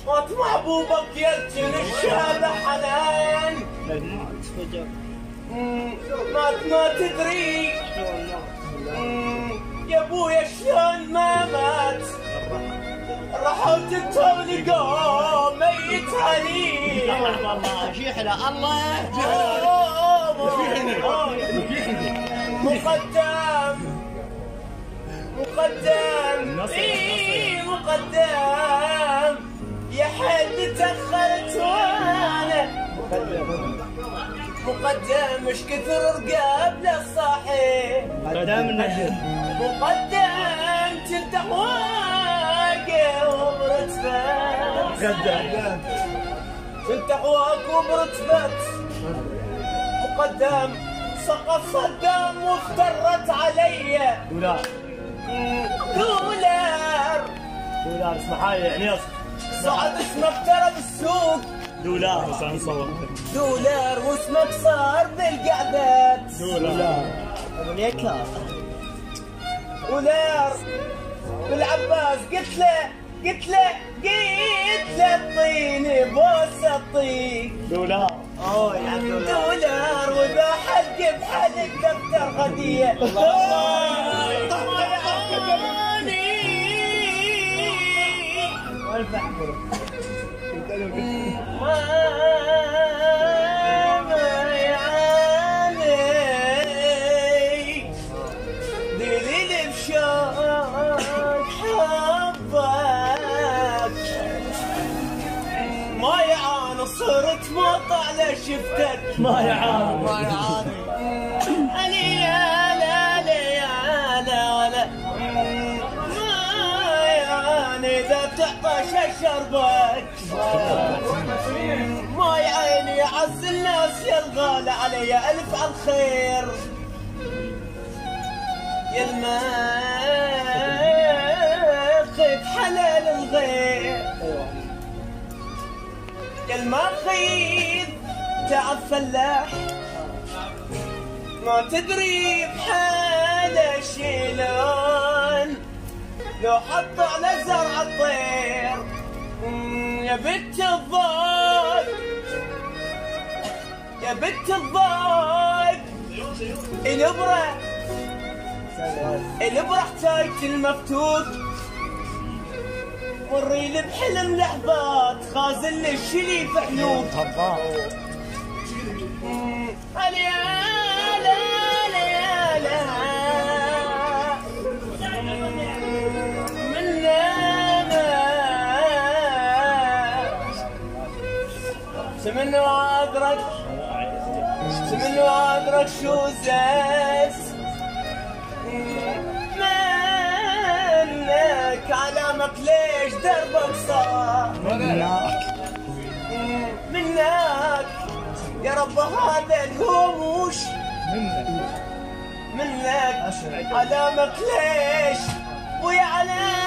مات محبوبك يلتن الشاب حنان مات ما تدري يا ابويا شلون ما مات رحت تلقاه ميت عليه الله شيحنا الله مقدم يا حد تأخرت وانا مقدم مش كثر رقاب للصاحي مقدم تفتح واقع وبرتبت تفتح واقع وبرتبت مقدم سقط صدام وافترت علي دولار اسمه حاجه يعني صعد اسمك ترى بالسوق دولار بس عم نصور دولار واسمك صار بالقعدات دولار دولار بالعباس قلت له اعطيني بوس اعطيك دولار دولار واذا حق بحلق دفتر غديه صرت ما طالع شفتك ما يعاني لا ما يعني اذا تعطش اشربك ما يعيني اعز الناس يا الغالي علي الف الخير يا الماخذ حلال الغير يا الماخذ تعب فلاح ما تدري بحاله شيلان لو حط على زرع الطير يا بنت الضاق يا بنت الضاق الابره احتاجت المفتوت والريل بحلم لحظات خازن الشلي في حلوب سمن وادرك شو زاز منك علامك ليش دربك صار منك يا رب هذا الهموش منك علامك ليش ويا علامك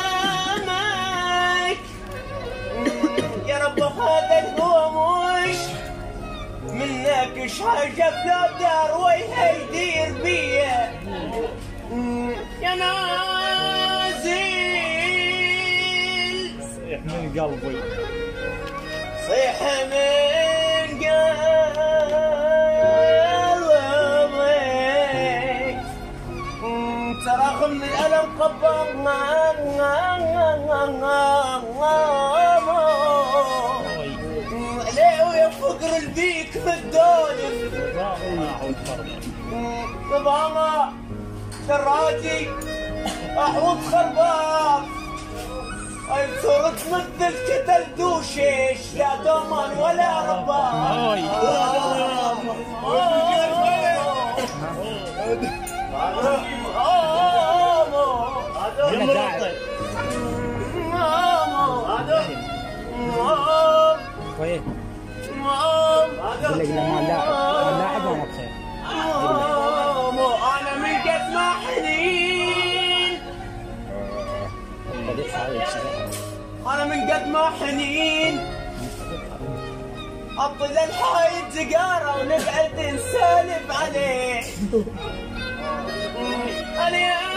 يا رب هذا الهموش منك ايش حاجة بلا دار ويها يدير بيا يا نازل صيح من قلبي صيح من قلبي تراغ من الألم قبض ليه ويا فقر البيك مدولف بضامة دراجي أحوط خرباط أي صرت مثل كتل دوشيش لا ضمان ولا رباط أنا من قد ما حنين أنا من قد ما حنين أطل الحايد زقارة ونقعد نسالف عليه أنا لا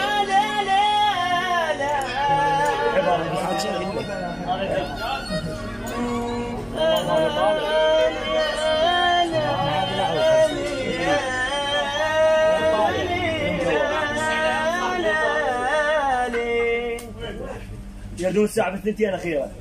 يردون الساعة ب2 أخيرا.